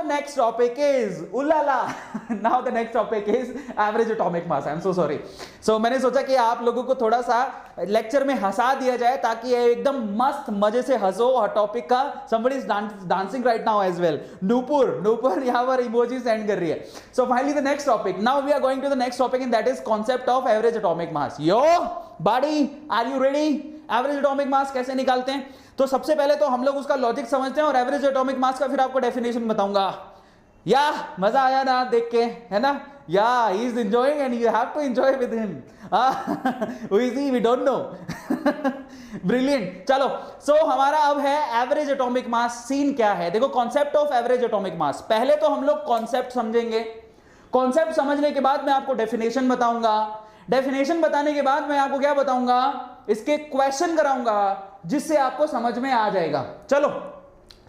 next topic is ulala. Now the next topic is average atomic mass. I'm so sorry. So मैंने सोचा कि आप लोगों को थोड़ा सा लेक्चर में हंसा दिया जाए ताकि ये एकदम मस्त मजे से हंसो और टॉपिक का somebody is dancing right now as well. Nupur यहाँ पर इमोजी सेंड कर रही है. So finally the next topic. Now we are going to the next topic and that is concept of average atomic mass. Yo buddy, are you ready? Average atomic mass कैसे निकालते हैं? तो सबसे पहले तो हम लोग उसका लॉजिक समझते हैं और एवरेज एटॉमिक मास का फिर आपको डेफिनेशन बताऊंगा. या मजा आया ना देख के, है ना? या he is enjoying and you have to enjoy with him. Who is he? We don't know. Brilliant. चलो, सो हमारा अब है एवरेज एटॉमिक मास. सीन क्या है? देखो, concept of average atomic mass. पहले तो हम लोग कॉन्सेप्ट समझेंगे. कॉन्सेप्ट समझने के बाद मैं आपको डेफिनेशन बताऊंगा. डेफिनेशन बताने के बाद मैं आपको क्या बताऊंगा? इसके क्वेश्चन कराऊंगा जिससे आपको समझ में आ जाएगा. चलो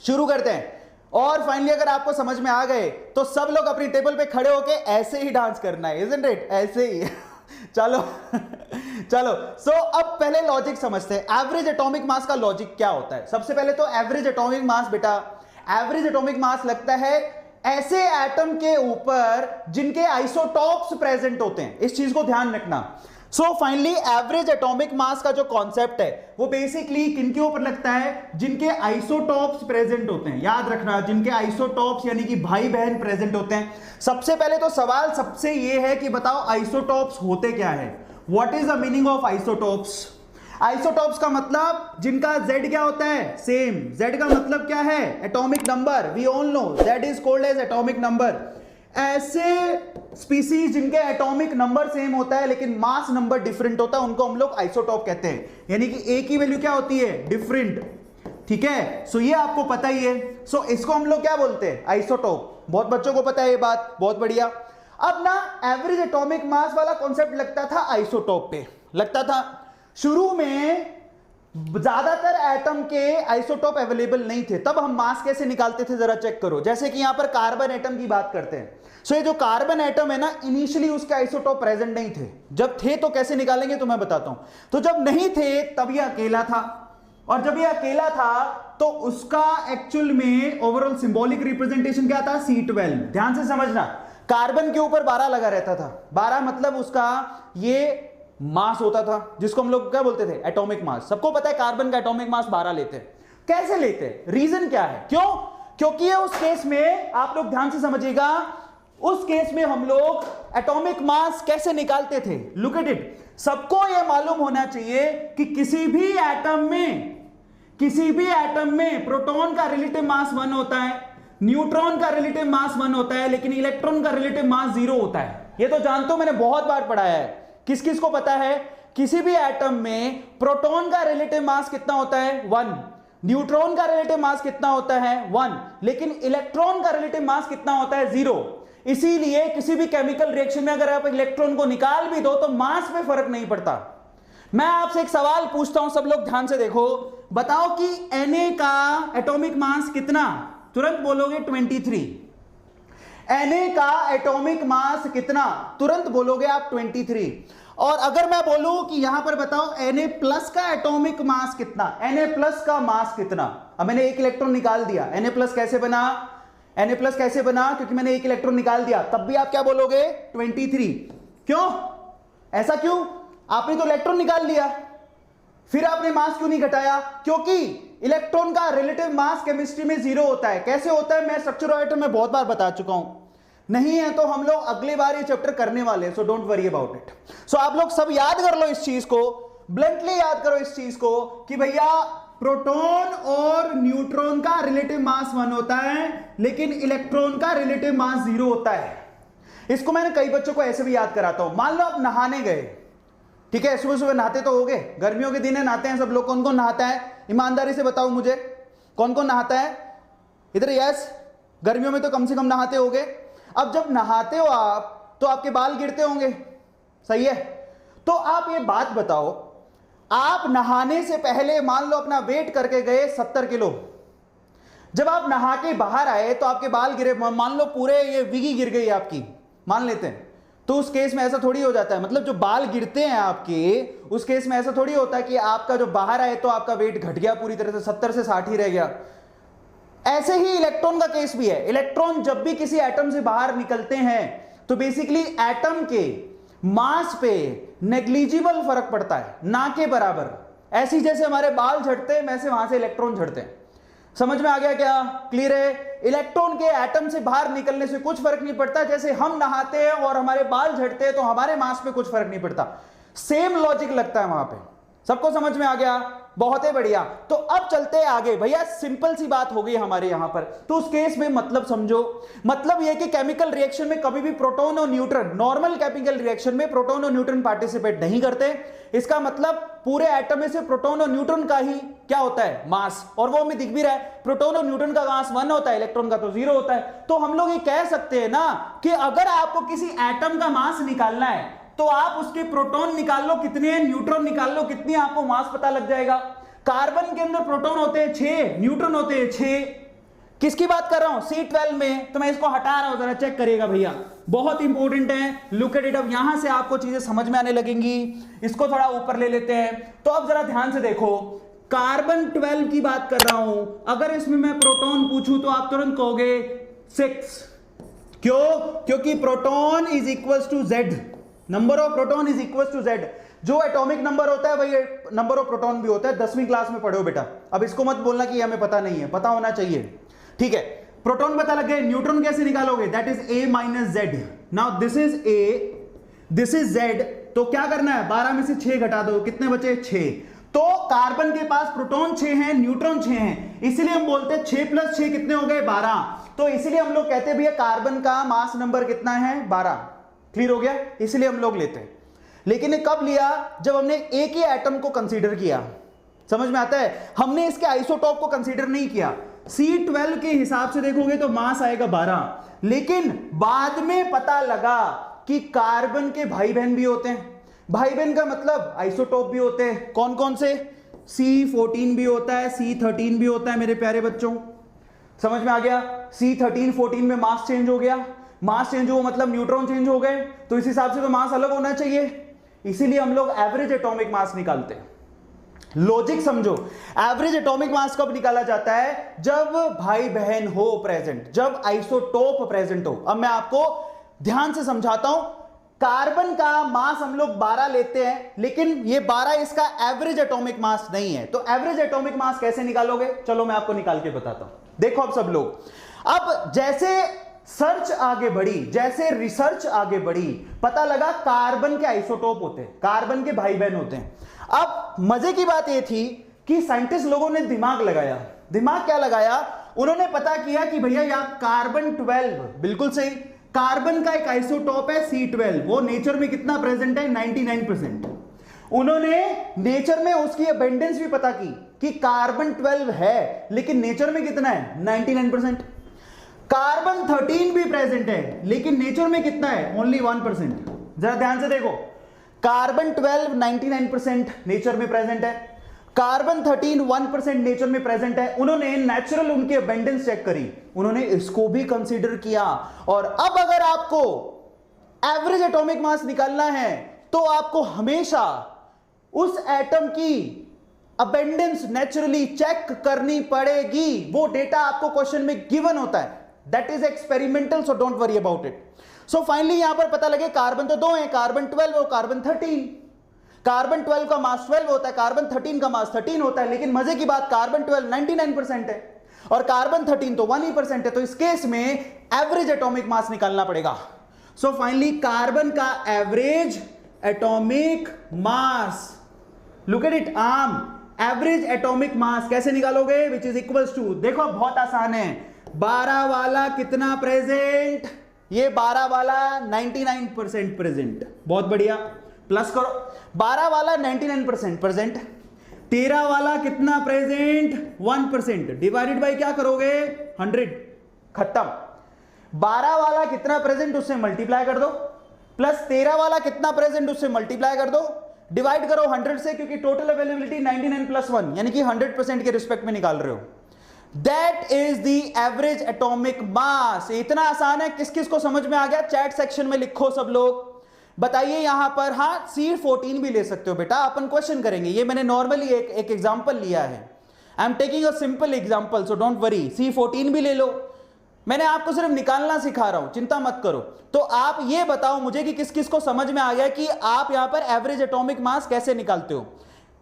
शुरू करते हैं. और फाइनली अगर आपको समझ में आ गए तो सब लोग अपनी टेबल पे खड़े होके ऐसे ही डांस करना है, इजंट इट? ऐसे ही. चलो चलो. सो अब पहले लॉजिक समझते हैं. एवरेज एटॉमिक मास का लॉजिक क्या होता है? सबसे पहले तो एवरेज एटॉमिक मास, बेटा एवरेज एटॉमिक मास लगता है ऐसे एटम के ऊपर जिनके आइसोटॉप्स प्रेजेंट होते हैं. इस चीज को ध्यान रखना. So finally average atomic mass का जो कॉन्सेप्ट है वो बेसिकली किनके ऊपर लगता है? जिनके आइसोटॉप्स प्रेजेंट होते हैं. याद रखना, जिनके आइसोटॉप्स यानी कि भाई बहन प्रेजेंट होते हैं. सबसे पहले तो सवाल सबसे ये है कि बताओ आइसोटॉप्स होते क्या है? What is the meaning of isotopes? Isotopes का मतलब जिनका Z क्या होता है? सेम. Z का मतलब क्या है? Atomic number. We all know Z is called as atomic number. ऐसे स्पीसीज जिनके एटॉमिक नंबर सेम होता है लेकिन मास नंबर डिफरेंट होता है उनको हम लोग आइसोटॉप कहते हैं. यानी कि A की वैल्यू क्या होती है? डिफरेंट. ठीक है, सो ये आपको पता ही है. सो इसको हम लोग क्या बोलते हैं? आइसोटॉप. बहुत बच्चों को पता है ये बात, बहुत बढ़िया. अब ना एवरेज एटॉमिक मास वाला कॉन्सेप्ट लगता था आइसोटॉप पे, लगता था. शुरू में ज्यादातर एटम के आइसोटॉप अवेलेबल नहीं थे. तब हम मास कैसे निकालते थे जरा चेक करो. जैसे कि यहां पर कार्बन एटम की बात करते हैं. सो ये जो कार्बन एटम है ना, इनिशियली उसके आइसोटॉप प्रेजेंट नहीं थे. जब थे तो कैसे निकालेंगे तो मैं बताता हूं. तो जब नहीं थे तब ये अकेला था, और जब ये अकेला था तो उसका एक्चुअल में ओवरऑल सिंबॉलिक रिप्रेजेंटेशन क्या था? C12. ध्यान से समझना, कार्बन के ऊपर 12 लगा रहता था. 12 मतलब उसका ये मास होता था जिसको हम लोग क्या बोलते थे? Atomic mass. सबको पता है कार्बन का एटॉमिक मास 12 लेते हैं. कैसे लेते हैं? रीजन क्या है? क्यों? क्योंकि ये उस केस में, आप लोग ध्यान से समझिएगा, उस केस में हम लोग एटॉमिक मास कैसे निकालते थे? Look at it. सबको यह मालूम होना चाहिए कि किसी भी एटम में प्रोटॉन का रिलेटिव मास 1 होता है, न्यूट्रॉन का रिलेटिव मास 1 होता है, लेकिन इलेक्ट्रॉन का रिलेटिव मास 0 होता है. ये तो जानते हो, मैंने बहुत बार पढ़ाया है. किस किस को पता है? किसी भी एटम में प्रोटॉन का रिलेटिव मास कितना होता है? 1. न्यूट्रॉन का रिलेटिव मास कितना होता है? 1. लेकिन इलेक्ट्रॉन का रिलेटिव मास कितना होता है? 0. इसीलिए किसी भी केमिकल रिएक्शन में अगर आप इलेक्ट्रॉन को निकाल भी दो तो मास में फर्क नहीं पड़ता. मैं आपसे एक सवाल पूछता हूं, सब लोग ध्यान से देखो. बताओ कि Na का एटॉमिक मास कितना? तुरंत बोलोगे 23. Na का एटॉमिक मास कितना? तुरंत बोलोगे आप 23. और अगर मैं बोलूं कि यहां पर बताओ Na प्लस का एटॉमिक मास कितना? Na प्लस का मास कितना? अब मैंने एक इलेक्ट्रॉन निकाल दिया. Na प्लस कैसे बना? Na प्लस कैसे बना? क्योंकि मैंने एक इलेक्ट्रॉन निकाल दिया. तब भी आप क्या बोलोगे? 23. क्यों? ऐसा क्यों? आपने तो इलेक्ट्रॉन निकाल लिया, फिर आपने मास क्यों नहीं घटाया? क्योंकि इलेक्ट्रॉन का रिलेटिव मास केमिस्ट्री में 0 होता है. कैसे होता है? मैं स्ट्रक्चर ऑफ एटम में बहुत बार बता चुका हूं. नहीं है तो हम लोग अगली बार ये चैप्टर करने वाले हैं, so don't worry about it. So आप लोग सब याद कर लो इस चीज को, ब्लंटली याद करो इस चीज को कि भैया प्रोटॉन और न्यूट्रॉन का रिलेटिव मास 1 होता है, लेकिन इलेक्ट्रॉन का रिलेटिव मास 0 होता है. इसको मैंने कई बच्चों को ऐसे भी याद कराता हूं. मान लो आप नहाने गए, ठीक है, सुबह सुबह नहाते तो होगे, गर्मियों के दिन है, नहाते हैं सब लोग. कौन कौन नहाता है? ईमानदारी से बताओ मुझे, कौन कौन नहाता है इधर? यस, गर्मियों में तो कम से कम नहाते होगे. अब जब नहाते हो आप तो आपके बाल गिरते होंगे, सही है? तो आप ये बात बताओ, आप नहाने से पहले मान लो अपना वेट करके गए 70 किलो. जब आप नहा के बाहर आए तो आपके बाल गिरे, मान लो पूरे ये विगी गिर गई आपकी, मान लेते हैं. तो उस केस में ऐसा थोड़ी हो जाता है, मतलब जो बाल गिरते हैं आपके, उस केस में ऐसा थोड़ी होता है कि आपका जो बाहर आए तो आपका वेट घट गया पूरी तरह से, 70 से 60 ही रह गया. ऐसे ही इलेक्ट्रॉन का केस भी है। इलेक्ट्रॉन जब भी किसी एटम से बाहर निकलते हैं तो बेसिकली एटम के मास पे नेग्लिजिबल फर्क पड़ता है, ना के बराबर। ऐसी जैसे हमारे बाल झड़ते हैं वैसे वहां से इलेक्ट्रॉन झड़ते हैं। समझ में आ गया क्या? क्लियर है? इलेक्ट्रॉन के एटम से बाहर निकलने से कुछ फर्क नहीं पड़ता। जैसे हम नहाते हैं और हमारे बाल झड़ते हैं तो हमारे मास पे कुछ फर्क नहीं पड़ता। सेम लॉजिक लगता है वहां पे। सबको समझ में आ गया? बहुत ही बढ़िया। तो अब चलते हैं आगे। भैया सिंपल सी बात हो गई हमारे यहां पर, तो उस केस में मतलब समझो। मतलब यह कि केमिकल रिएक्शन में कभी भी प्रोटॉन और न्यूट्रॉन, नॉर्मल केमिकल रिएक्शन में प्रोटॉन और न्यूट्रॉन पार्टिसिपेट नहीं करते। इसका मतलब पूरे एटम में से प्रोटॉन और न्यूट्रॉन का ही क्या होता है? मास। और वो हमें दिख भी रहा है, प्रोटॉन और न्यूट्रॉन का मास 1 होता है, इलेक्ट्रॉन का तो 0 होता है। तो हम लोग ये कह सकते हैं ना कि अगर आपको किसी एटम का मास निकालना है तो आप उसके प्रोटॉन निकाल लो कितने हैं, न्यूट्रॉन निकाल लो कितनी, आपको मास पता लग जाएगा। कार्बन के अंदर प्रोटॉन होते हैं 6, न्यूट्रॉन होते हैं 6। किसकी बात कर रहा हूं? C12 में। तो मैं इसको हटा रहा हूं, जरा चेक करिएगा भैया, बहुत इंपॉर्टेंट है। Look at it. अब यहां से आपको चीजें समझ में आने लगेंगी। इसको थोड़ा ऊपर ले लेते हैं। तो अब जरा ध्यान से देखो, कार्बन 12 की बात कर रहा हूं। अगर इसमें मैं प्रोटॉन पूछूं तो आप तुरंत कहोगे 6। क्यों? क्योंकि proton is equal to Z, number of proton is equal to Z। जो एटॉमिक नंबर होता है वही नंबर ऑफ प्रोटॉन भी होता है। 10वीं क्लास में पढ़े हो बेटा। अब इसको मत बोलना कि हमें पता नहीं है, पता होना चाहिए। ठीक है, प्रोटॉन पता लग गए। न्यूट्रॉन कैसे निकालोगे? That is A minus Z। Now this is A, this is Z। तो क्या करना है? 12 में से 6 घटा दो, कितने बचे? 6। तो कार्बन के पास प्रोटॉन 6 हैं, न्यूट्रॉन 6 हैं, इसलिए हम बोलते हैं 6 प्लस 6 कितने हो गए? 12। तो इसलिए हम लोग कहते हैं भैया कार्बन का मास नंबर कितना है? 12। क्लियर हो गया? इसलिए हम लोग लेते हैं। लेकिन ये कब लिया? जब हमने एक ही एटम को कंसीडर किया। समझ में आता है? हमने इसके आइसोटॉप को कंसीडर नहीं किया। C12 के हिसाब से देखोगे तो मास आएगा 12, लेकिन बाद में पता लगा कि कार्बन के भाई बहन भी होते हैं। भाई बहन का मतलब आइसोटॉप भी होते हैं। कौन कौन से? C14 भी होता है, C13 भी होता है मेरे प्यारे बच्चों। समझ में आ गया? C13 14 में मास चेंज हो गया। मास चेंज हुआ मतलब न्यूट्रॉन चेंज हो गए, तो इस हिसाब से तो मास अलग होना चाहिए। इसीलिए हम लोग एवरेज एटॉमिक मास निकालते हैं। लॉजिक समझो। एवरेज एटॉमिक मास कब निकाला जाता है? जब भाई बहन हो प्रेजेंट, जब आइसोटोप प्रेजेंट हो। अब मैं आपको ध्यान से समझाता हूं। कार्बन का मास हम लोग 12 लेते हैं, लेकिन ये 12 इसका एवरेज एटॉमिक मास नहीं है। तो एवरेज एटॉमिक मास कैसे निकालोगे? चलो मैं आपको निकाल के बताता हूं। देखो अब सब लोग, अब जैसे सर्च आगे बढ़ी, जैसे रिसर्च आगे बढ़ी, पता लगा कार्बन के आइसोटोप होते हैं, कार्बन के भाई बहन होते हैं। अब मजे की बात यह थी कि साइंटिस्ट लोगों ने दिमाग लगाया। दिमाग क्या लगाया? उन्होंने पता किया कि भैया यार कार्बन 12, बिल्कुल सही, कार्बन का एक आइसोटोप है C12। वो नेचर में कितना प्रेजेंट है? 99%। उन्होंने नेचर में उसकी अबेंडेंस भी पता की कि कार्बन 12 है, लेकिन नेचर में कितना है? 99%। कार्बन 13 भी प्रेजेंट है, लेकिन नेचर में कितना है? ओनली 1%। जरा ध्यान से देखो, कार्बन 12 99% नेचर में प्रेजेंट है, कार्बन 13 1% नेचर में प्रेजेंट है। उन्होंने नेचुरल उनकी अबेंडेंस चेक करी, उन्होंने इसको भी कंसीडर किया। और अब अगर आपको एवरेज एटॉमिक मास निकालना है तो आपको हमेशा उस एटम की अबेंडेंस नेचुरली चेक करनी पड़ेगी। वो डेटा आपको क्वेश्चन में गिवन होता है। That is experimental, so don't worry about it. So finally यहां पर पता लगे कार्बन तो 2 है, कार्बन 12 और कार्बन 13। कार्बन 12 का मास 12 होता है, कार्बन 13 का मास 13 होता है। लेकिन मजे की बात, कार्बन 12 99% है और कार्बन 13 तो 1% है। तो इस केस में एवरेज एटॉमिक मास निकालना पड़ेगा। सो फाइनली कार्बन का average atomic mass, look at it, average atomic mass कैसे निकालोगे? विच इज इक्वल्स टू, देखो बहुत आसान है, 12 वाला कितना प्रेजेंट? ये 12 वाला 99% प्रेजेंट। बहुत बढ़िया, प्लस करो। 12 वाला 99% प्रेजेंट, 13 वाला कितना प्रेजेंट? 1%। डिवाइडेड बाय क्या करोगे? 100। खत्म। 12 वाला कितना प्रेजेंट उससे मल्टीप्लाई कर दो, प्लस 13 वाला कितना प्रेजेंट उससे मल्टीप्लाई कर दो, डिवाइड करो 100 से, क्योंकि टोटल अवेलेबिलिटी 99 प्लस 1 यानी कि 100% के रिस्पेक्ट में निकाल रहे हो। That is the average atomic mass. इतना आसान है। किस किस को समझ में आ गया? चैट सेक्शन में लिखो सब लोग, बताइए यहां पर। हाँ, C14 भी ले सकते हो बेटा, अपन क्वेश्चन करेंगे। ये मैंने नॉर्मली एक एग्जांपल लिया है। I am taking a simple example, so don't worry. C14 भी ले लो, मैंने आपको सिर्फ निकालना सिखा रहा हूं, चिंता मत करो। तो आप ये बताओ मुझे कि किस किस को समझ में आ गया कि आप यहां पर एवरेज एटॉमिक मास कैसे निकालते हो।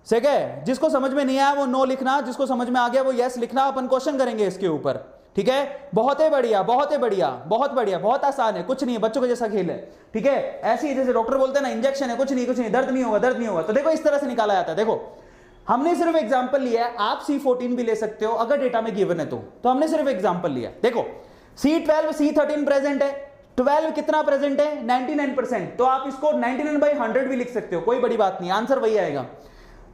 ठीक है, जिसको समझ में नहीं आया वो नो लिखना, जिसको समझ में आ गया वो यस लिखना। अपन क्वेश्चन करेंगे इसके ऊपर, ठीक है। बहुत ही बढ़िया, बहुत ही बढ़िया, बहुत बढ़िया, बहुत आसान है, कुछ नहीं है, बच्चों के जैसा खेल है, ठीक है। ऐसे ही जैसे डॉक्टर बोलते हैं ना इंजेक्शन है, कुछ नहीं कुछ नहीं, दर्द नहीं होगा, दर्द नहीं होगा। तो देखो इस तरह से निकाला जाता है। देखो हमने सिर्फ एग्जांपल लिया है, आप C14 भी ले सकते हो अगर डेटा में गिवन है तो हमने सिर्फ एग्जांपल लिया। देखो C12 C13 प्रेजेंट है, 12 कितना प्रेजेंट है 99%, तो आप इसको 99/100 भी लिख सकते हो, कोई बड़ी बात नहीं, आंसर वही आएगा।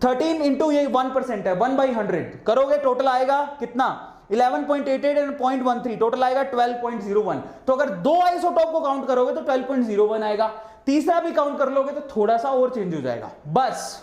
13 इंटू ये 1% है, 1/100 करोगे टोटल आएगा कितना 11.88 एंड 0.13, टोटल आएगा 12.01। तो अगर दो आइसोटोप को काउंट करोगे तो 12.01 आएगा, तीसरा भी काउंट कर लोगे तो थोड़ा सा और चेंज हो जाएगा, बस।